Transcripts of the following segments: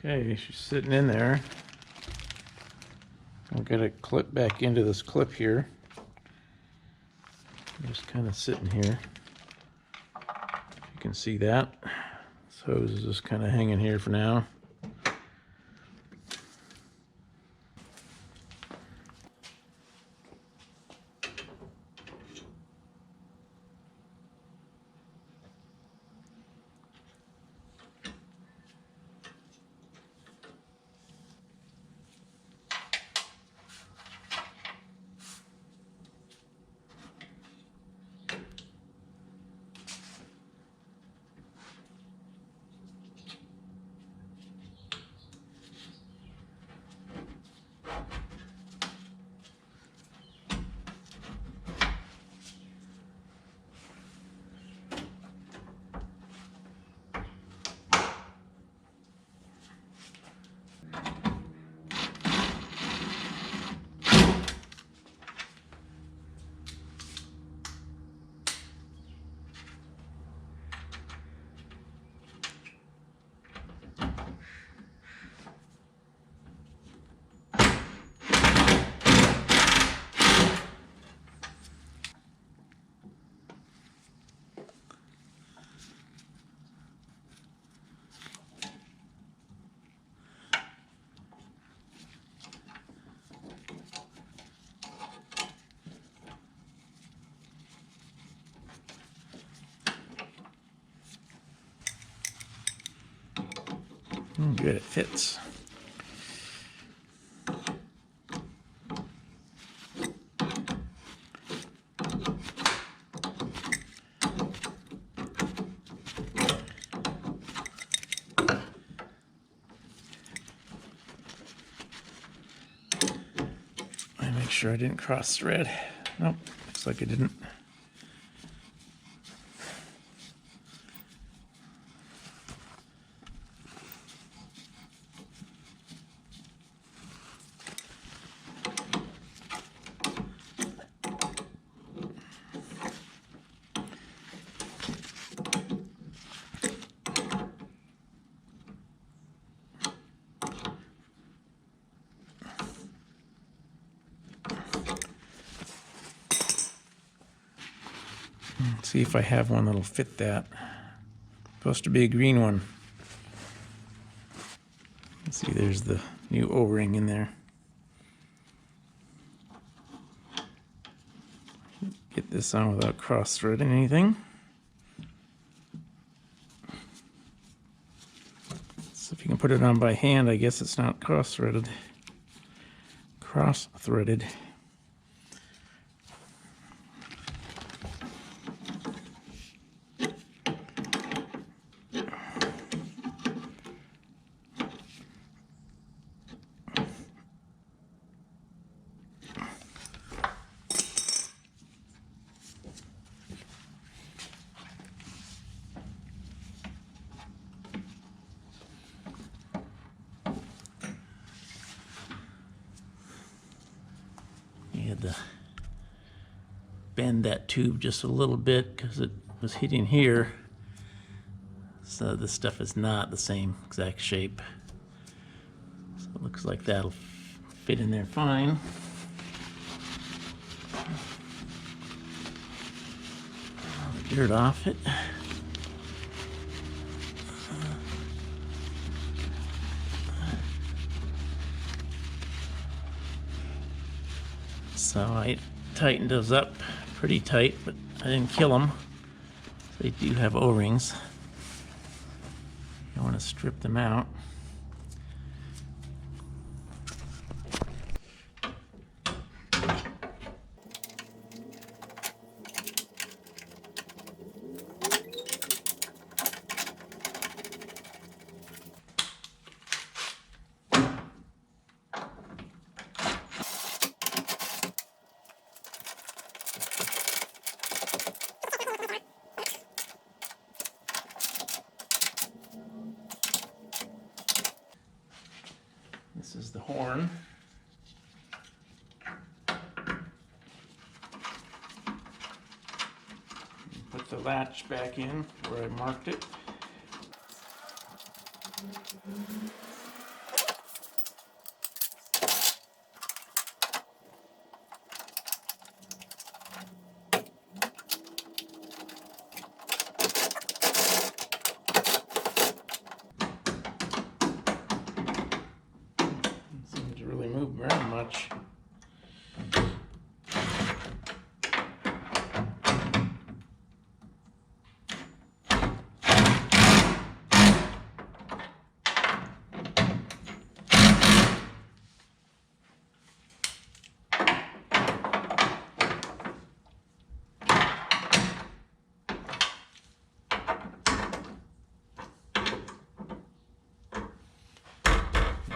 Okay, she's sitting in there. I'll get a clip back into this clip here. Just kind of sitting here. You can see that. So hose is just kind of hanging here for now. Good, it fits. I make sure I didn't cross thread. Nope, looks like I didn't. Let's see if I have one that'll fit that. Supposed to be a green one. Let's see, there's the new O-ring in there. Get this on without cross-threading anything. So if you can put it on by hand, I guess it's not cross-threaded. Cross-threaded. You had to bend that tube just a little bit because it was hitting here. So this stuff is not the same exact shape. So it looks like that'll fit in there fine. All the dirt off it. So I tightened those up pretty tight, but I didn't kill them. They do have O-rings. You want to strip them out. This is the horn. Put the latch back in where I marked it.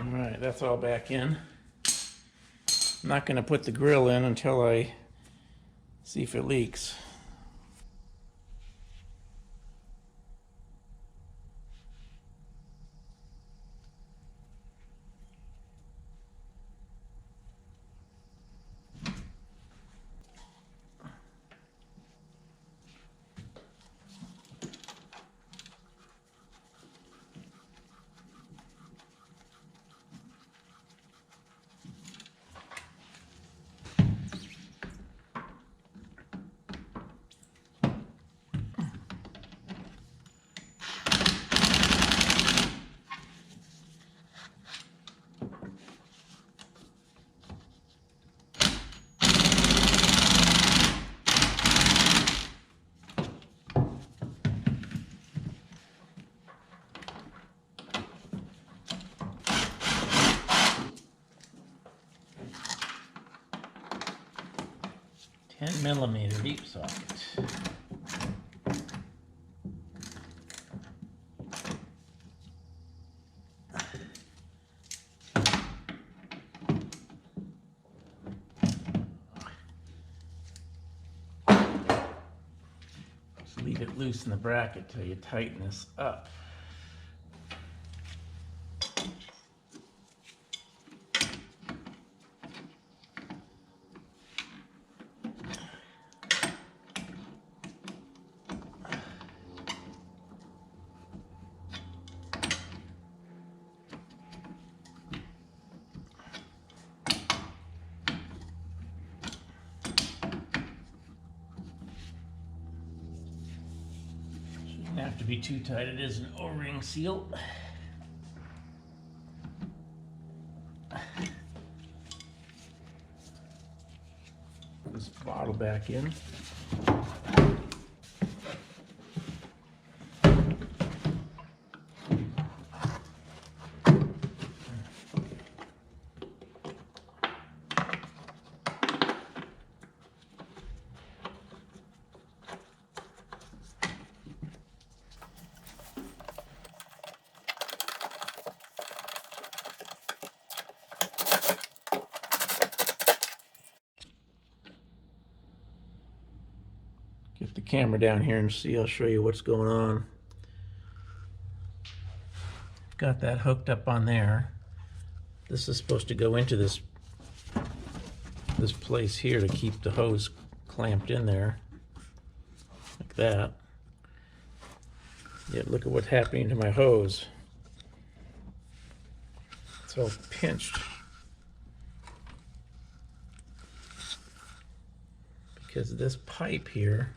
All right, that's all back in. I'm not going to put the grill in until I see if it leaks. $10mm deep socket. Just leave it loose in the bracket till you tighten this up. Shouldn't have to be too tight. It is an O-ring seal. Put this bottle back in. Get the camera down here and see. I'll show you what's going on. Got that hooked up on there. This is supposed to go into this place here to keep the hose clamped in there, like that. Yet look at what's happening to my hose. It's all pinched because this pipe here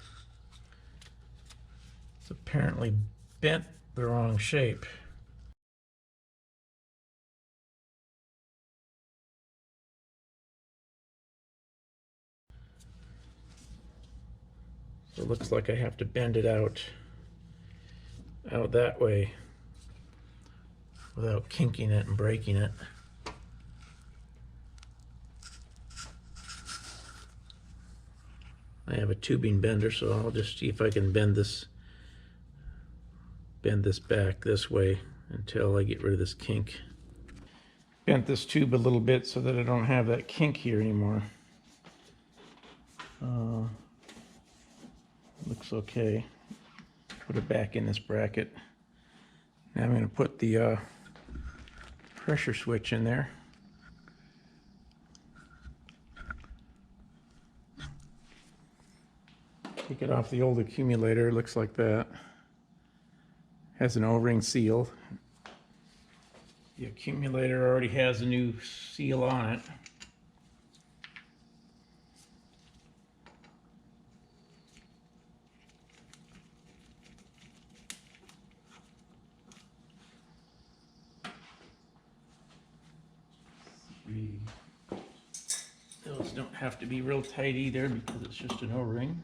is apparently bent the wrong shape. So it looks like I have to bend it out that way without kinking it and breaking it. I have a tubing bender, so I'll just see if I can bend this back this way until I get rid of this kink. Bent this tube a little bit so that I don't have that kink here anymore. Looks okay. Put it back in this bracket. Now I'm going to put the pressure switch in there. Take it off the old accumulator. It looks like that. Has an O-ring seal. The accumulator already has a new seal on it. Those don't have to be real tight either because it's just an O-ring.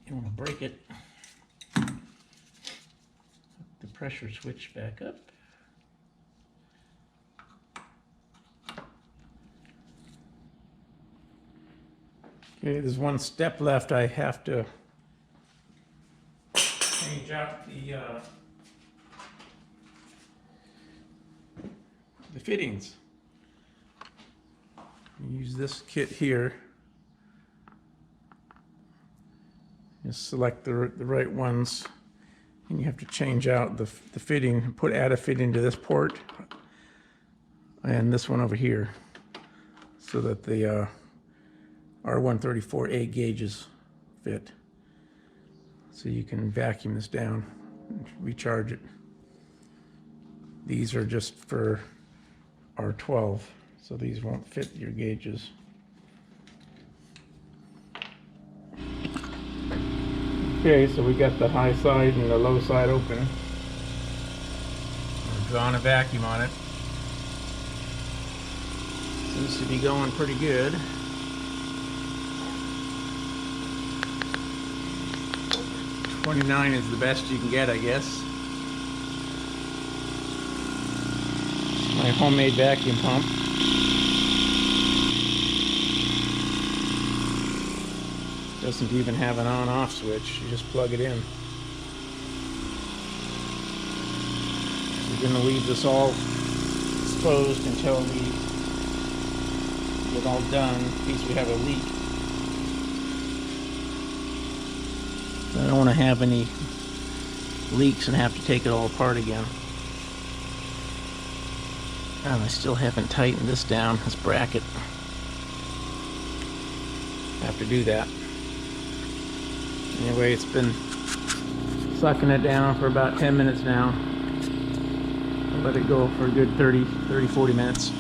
You don't want to break it. Hook the pressure switch back up. Okay, there's one step left. I have to change out the fittings. You use this kit here. Just select the right ones, and you have to change out the fitting. Add a fitting to this port and this one over here, so that the R134a gauges fit. So you can vacuum this down and recharge it. These are just for R12, so these won't fit your gauges. Okay, so we got the high side and the low side open. We're drawing a vacuum on it. Seems to be going pretty good. .29 is the best you can get, I guess. My homemade vacuum pump. Doesn't even have an on-off switch. You just plug it in. We're going to leave this all exposed until we get all done, in case we have a leak. I don't want to have any leaks and have to take it all apart again. And I still haven't tightened this down, this bracket. I have to do that. Anyway, it's been sucking it down for about 10 minutes now. I'll let it go for a good 30, 40 minutes.